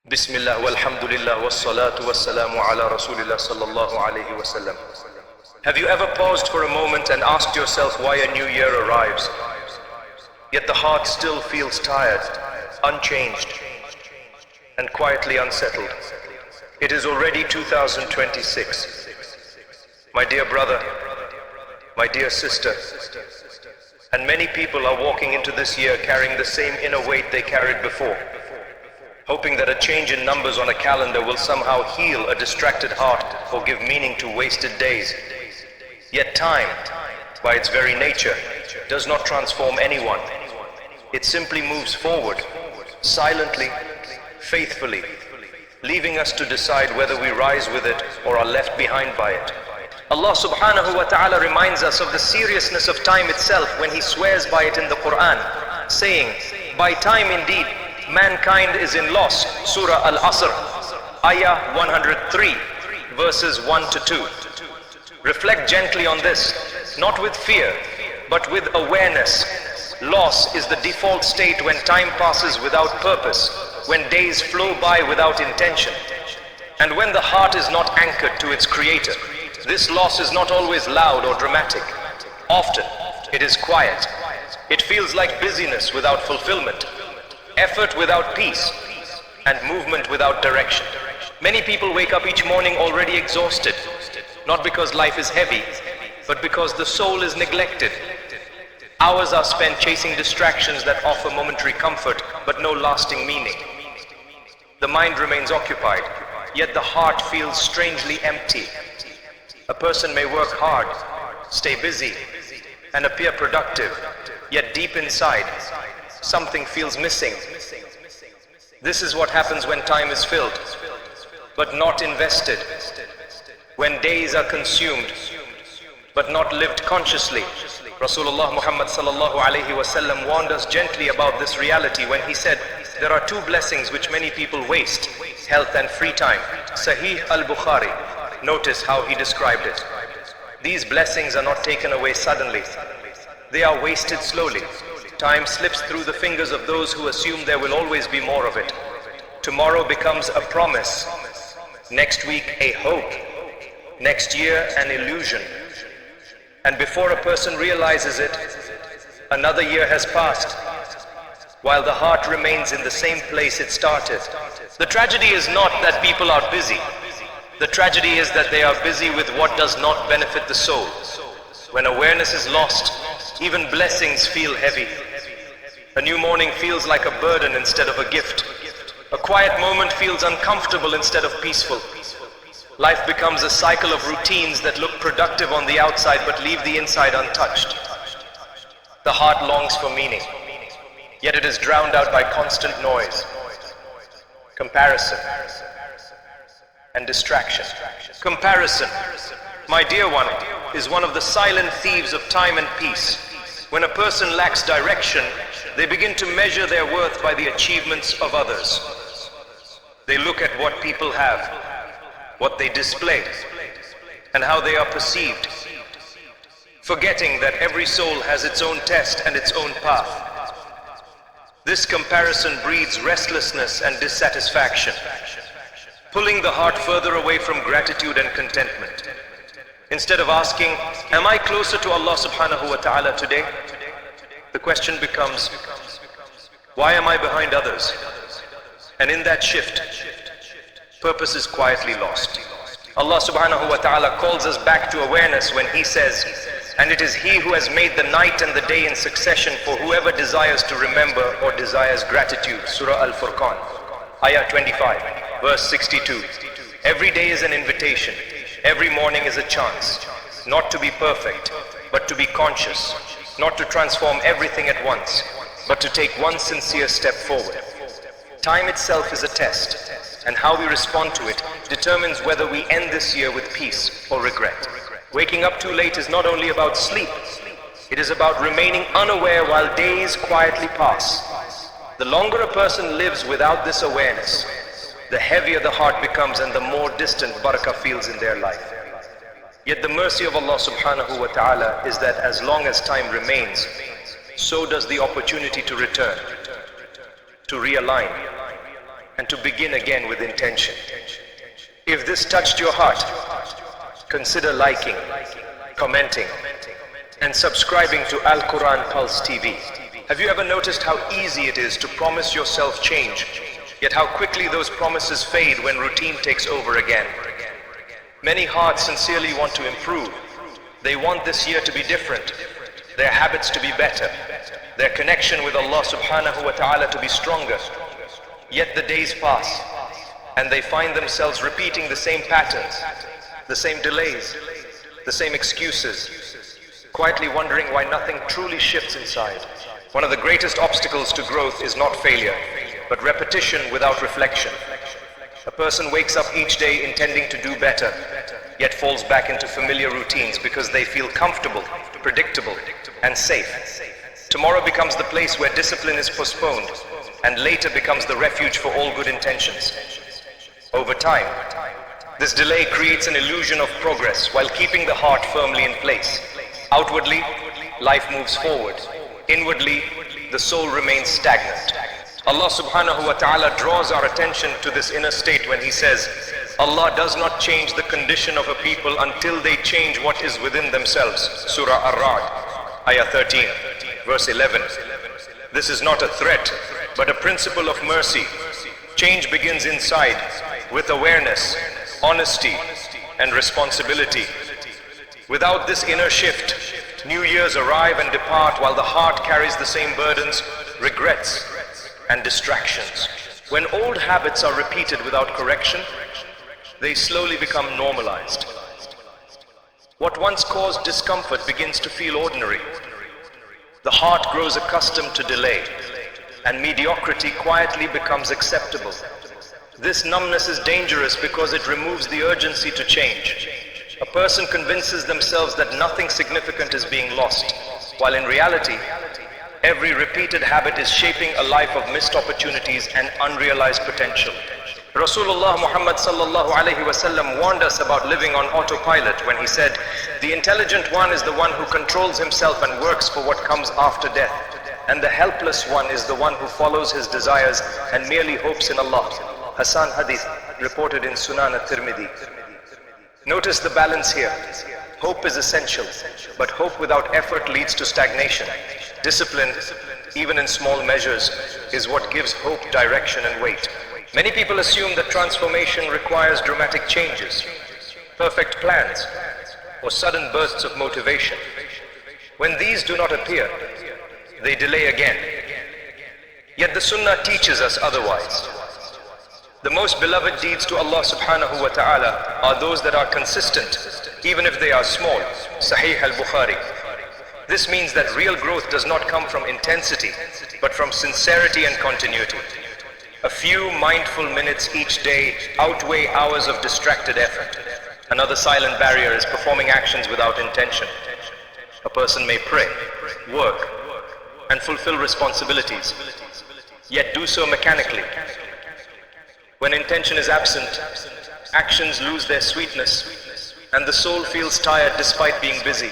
Bismillah walhamdulillah wassalatu wassalamu ala rasulillah sallallahu alayhi wasallam. Have you ever paused for a moment and asked yourself why a new year arrives, yet the heart still feels tired, unchanged, and quietly unsettled? It is already 2026. My dear brother, my dear sister, and many people are walking into this year carrying the same inner weight they carried before, hoping that a change in numbers on a calendar will somehow heal a distracted heart or give meaning to wasted days. Yet time, by its very nature, does not transform anyone. It simply moves forward, silently, faithfully, leaving us to decide whether we rise with it or are left behind by it. Allah subhanahu wa ta'ala reminds us of the seriousness of time itself when He swears by it in the Quran, saying, "By time indeed, mankind is in loss." Surah Al-Asr, Ayah 103, verses 1 to 2. Reflect gently on this, not with fear, but with awareness. Loss is the default state when time passes without purpose, when days flow by without intention, and when the heart is not anchored to its creator. This loss is not always loud or dramatic. Often, it is quiet. It feels like busyness without fulfillment, effort without peace, and movement without direction. Many people wake up each morning already exhausted, not because life is heavy, but because the soul is neglected. Hours are spent chasing distractions that offer momentary comfort, but no lasting meaning. The mind remains occupied, yet the heart feels strangely empty. A person may work hard, stay busy, and appear productive, yet deep inside, something feels missing. This is what happens when time is filled, but not invested. When days are consumed, but not lived consciously. Rasulullah Muhammad sallallahu alayhi wasallam warned us gently about this reality when he said, there are two blessings which many people waste, health and free time. Sahih al-Bukhari. Notice how he described it. These blessings are not taken away suddenly. They are wasted slowly. Time slips through the fingers of those who assume there will always be more of it. Tomorrow becomes a promise. Next week, a hope. Next year, an illusion. And before a person realizes it, another year has passed, while the heart remains in the same place it started. The tragedy is not that people are busy. The tragedy is that they are busy with what does not benefit the soul. When awareness is lost, even blessings feel heavy. A new morning feels like a burden instead of a gift. A quiet moment feels uncomfortable instead of peaceful. Life becomes a cycle of routines that look productive on the outside but leave the inside untouched. The heart longs for meaning, yet it is drowned out by constant noise, comparison, and distraction. Comparison, my dear one, is one of the silent thieves of time and peace. When a person lacks direction, they begin to measure their worth by the achievements of others. They look at what people have, what they display, and how they are perceived, forgetting that every soul has its own test and its own path. This comparison breeds restlessness and dissatisfaction, pulling the heart further away from gratitude and contentment. Instead of asking, am I closer to Allah subhanahu wa ta'ala today? The question becomes, why am I behind others? And in that shift, purpose is quietly lost. Allah subhanahu wa ta'ala calls us back to awareness when He says, and it is He who has made the night and the day in succession for whoever desires to remember or desires gratitude. Surah Al-Furqan, Ayah 25, verse 62. Every day is an invitation. Every morning is a chance, not to be perfect, but to be conscious, not to transform everything at once, but to take one sincere step forward. Time itself is a test, and how we respond to it determines whether we end this year with peace or regret. Waking up too late is not only about sleep, it is about remaining unaware while days quietly pass. The longer a person lives without this awareness, the heavier the heart becomes and the more distant barakah feels in their life. Yet the mercy of Allah subhanahu wa ta'ala is that as long as time remains, so does the opportunity to return, to realign, and to begin again with intention. If this touched your heart, consider liking, commenting, and subscribing to Al Quran Pulse TV. Have you ever noticed how easy it is to promise yourself change, yet how quickly those promises fade when routine takes over again? Many hearts sincerely want to improve. They want this year to be different, their habits to be better, their connection with Allah subhanahu wa ta'ala to be stronger. Yet the days pass, and they find themselves repeating the same patterns, the same delays, the same excuses, quietly wondering why nothing truly shifts inside. One of the greatest obstacles to growth is not failure, but repetition without reflection. A person wakes up each day intending to do better, yet falls back into familiar routines because they feel comfortable, predictable, and safe. Tomorrow becomes the place where discipline is postponed, and later becomes the refuge for all good intentions. Over time, this delay creates an illusion of progress while keeping the heart firmly in place. Outwardly, life moves forward. Inwardly, the soul remains stagnant. Allah subhanahu wa ta'ala draws our attention to this inner state when He says, Allah does not change the condition of a people until they change what is within themselves. Surah Ar-Ra'd, Ayah 13, verse 11. This is not a threat, but a principle of mercy. Change begins inside, with awareness, honesty, and responsibility. Without this inner shift, new years arrive and depart while the heart carries the same burdens, regrets, and distractions. When old habits are repeated without correction, they slowly become normalized. What once caused discomfort begins to feel ordinary. The heart grows accustomed to delay, and mediocrity quietly becomes acceptable. This numbness is dangerous because it removes the urgency to change. A person convinces themselves that nothing significant is being lost, while in reality, every repeated habit is shaping a life of missed opportunities and unrealized potential. Rasulullah Muhammad sallallahu alaihi wasallam warned us about living on autopilot when he said, "The intelligent one is the one who controls himself and works for what comes after death, and the helpless one is the one who follows his desires and merely hopes in Allah." Hasan Hadith, reported in Sunan at-Tirmidhi. Notice the balance here. Hope is essential, but hope without effort leads to stagnation. Discipline, even in small measures, is what gives hope direction and weight. Many people assume that transformation requires dramatic changes, perfect plans, or sudden bursts of motivation. When these do not appear, they delay again. Yet the Sunnah teaches us otherwise. The most beloved deeds to Allah subhanahu wa ta'ala are those that are consistent, even if they are small. Sahih al-Bukhari. This means that real growth does not come from intensity, but from sincerity and continuity. A few mindful minutes each day outweigh hours of distracted effort. Another silent barrier is performing actions without intention. A person may pray, work, and fulfill responsibilities, yet do so mechanically. When intention is absent, actions lose their sweetness, and the soul feels tired despite being busy.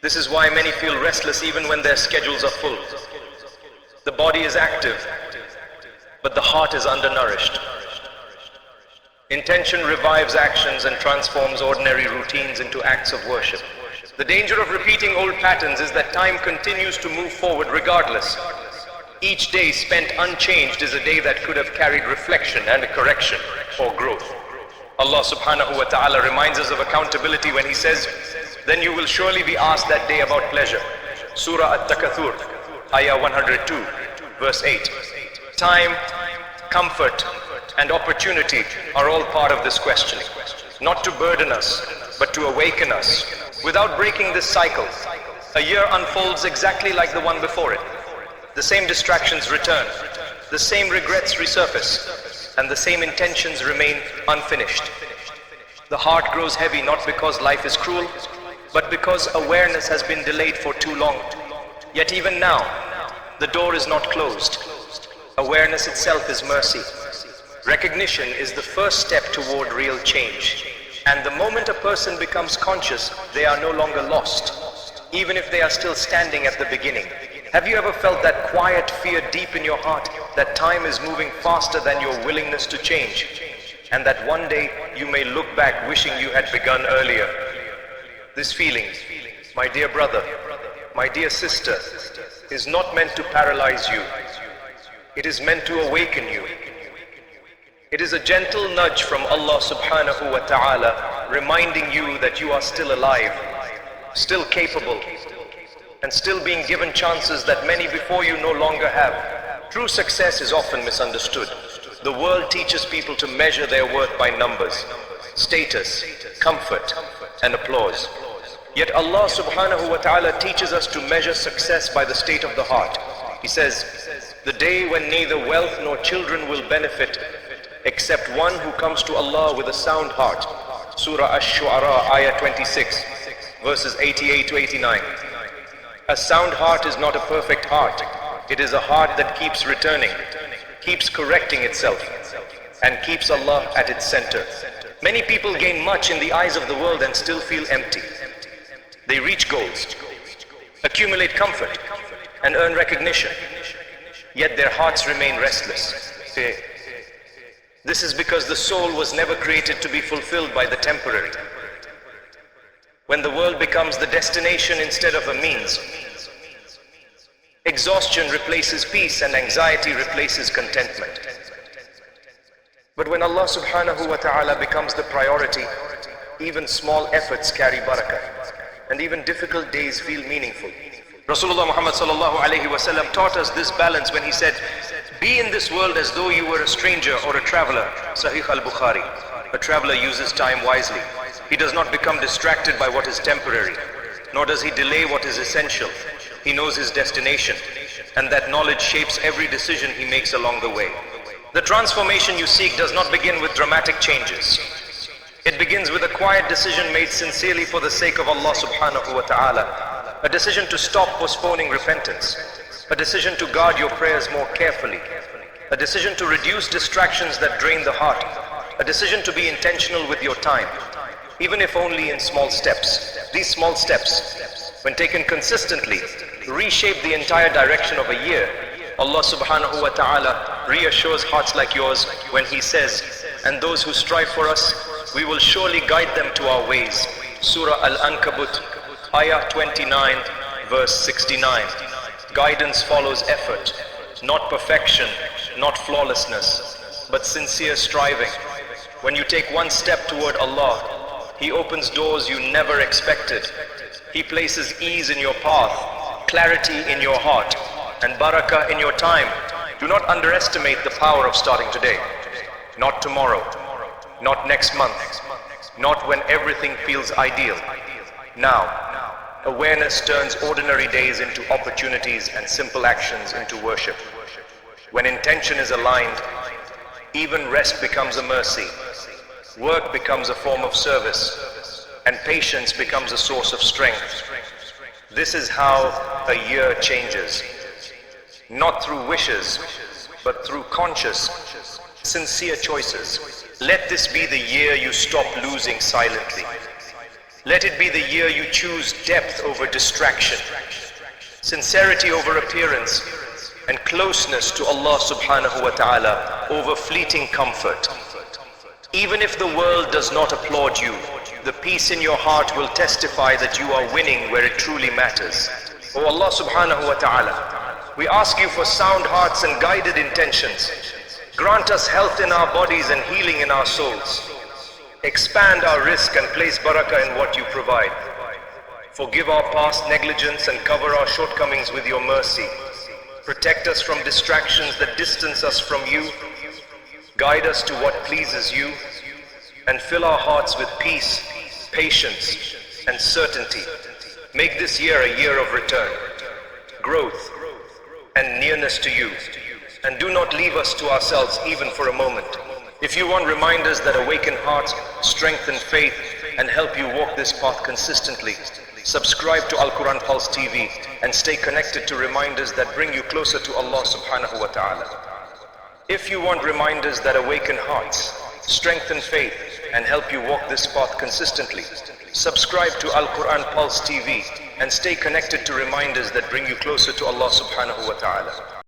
This is why many feel restless even when their schedules are full. The body is active, but the heart is undernourished. Intention revives actions and transforms ordinary routines into acts of worship. The danger of repeating old patterns is that time continues to move forward regardless. Each day spent unchanged is a day that could have carried reflection and correction or growth. Allah subhanahu wa ta'ala reminds us of accountability when He says, "Then you will surely be asked that day about pleasure." Surah At-Takathur, Ayah 102, verse 8. Time, comfort, and opportunity are all part of this questioning. Not to burden us, but to awaken us. Without breaking this cycle, a year unfolds exactly like the one before it. The same distractions return, the same regrets resurface, and the same intentions remain unfinished. The heart grows heavy not because life is cruel, but because awareness has been delayed for too long. Yet even now, the door is not closed. Awareness itself is mercy. Recognition is the first step toward real change. And the moment a person becomes conscious, they are no longer lost, even if they are still standing at the beginning. Have you ever felt that quiet fear deep in your heart? that time is moving faster than your willingness to change, and that one day you may look back wishing you had begun earlier. This feeling, my dear brother, my dear sister, is not meant to paralyze you. It is meant to awaken you. It is a gentle nudge from Allah subhanahu wa ta'ala, reminding you that you are still alive, still capable, and still being given chances that many before you no longer have. True success is often misunderstood. The world teaches people to measure their worth by numbers, status, comfort, and applause. Yet Allah subhanahu wa ta'ala teaches us to measure success by the state of the heart. He says, the day when neither wealth nor children will benefit except one who comes to Allah with a sound heart. Surah Ash-Shu'ara, Ayah 26, verses 88 to 89. A sound heart is not a perfect heart. It is a heart that keeps returning, keeps correcting itself, and keeps Allah at its center. Many people gain much in the eyes of the world and still feel empty. They reach goals, accumulate comfort, and earn recognition, yet their hearts remain restless. This is because the soul was never created to be fulfilled by the temporary. When the world becomes the destination instead of a means, exhaustion replaces peace and anxiety replaces contentment. But when Allah subhanahu wa ta'ala becomes the priority, even small efforts carry barakah, and even difficult days feel meaningful. Rasulullah Muhammad sallallahu alayhi wa sallam taught us this balance when he said, be in this world as though you were a stranger or a traveler. Sahih al-Bukhari. A traveler uses time wisely. He does not become distracted by what is temporary, nor does he delay what is essential. He knows his destination, and that knowledge shapes every decision he makes along the way. The transformation you seek does not begin with dramatic changes. It begins with a quiet decision made sincerely for the sake of Allah subhanahu wa ta'ala. A decision to stop postponing repentance. A decision to guard your prayers more carefully. A decision to reduce distractions that drain the heart. A decision to be intentional with your time, even if only in small steps. These small steps, when taken consistently, reshape the entire direction of a year. Allah subhanahu wa ta'ala reassures hearts like yours when He says, and those who strive for us, we will surely guide them to our ways. Surah Al-Ankabut, Ayah 29, verse 69. Guidance follows effort, not perfection, not flawlessness, but sincere striving. When you take one step toward Allah, He opens doors you never expected. He places ease in your path, clarity in your heart, and barakah in your time. Do not underestimate the power of starting today. Not tomorrow, not next month, not when everything feels ideal. Now, awareness turns ordinary days into opportunities and simple actions into worship. When intention is aligned, even rest becomes a mercy. Work becomes a form of service, and patience becomes a source of strength. This is how a year changes. Not through wishes, but through conscious, sincere choices. Let this be the year you stop losing silently. Let it be the year you choose depth over distraction, sincerity over appearance, and closeness to Allah subhanahu wa ta'ala over fleeting comfort. Even if the world does not applaud you, the peace in your heart will testify that you are winning where it truly matters. O Allah subhanahu wa ta'ala, we ask you for sound hearts and guided intentions. Grant us health in our bodies and healing in our souls. Expand our risk and place barakah in what you provide. Forgive our past negligence and cover our shortcomings with your mercy. Protect us from distractions that distance us from you. Guide us to what pleases you, and fill our hearts with peace, patience, and certainty. Make this year a year of return, growth, and nearness to you. And do not leave us to ourselves even for a moment. If you want reminders that awaken hearts, strengthen faith, and help you walk this path consistently, subscribe to Al-Quran Pulse TV and stay connected to reminders that bring you closer to Allah subhanahu wa ta'ala. If you want reminders that awaken hearts, strengthen faith, and help you walk this path consistently, subscribe to Al-Quran Pulse TV and stay connected to reminders that bring you closer to Allah subhanahu wa ta'ala.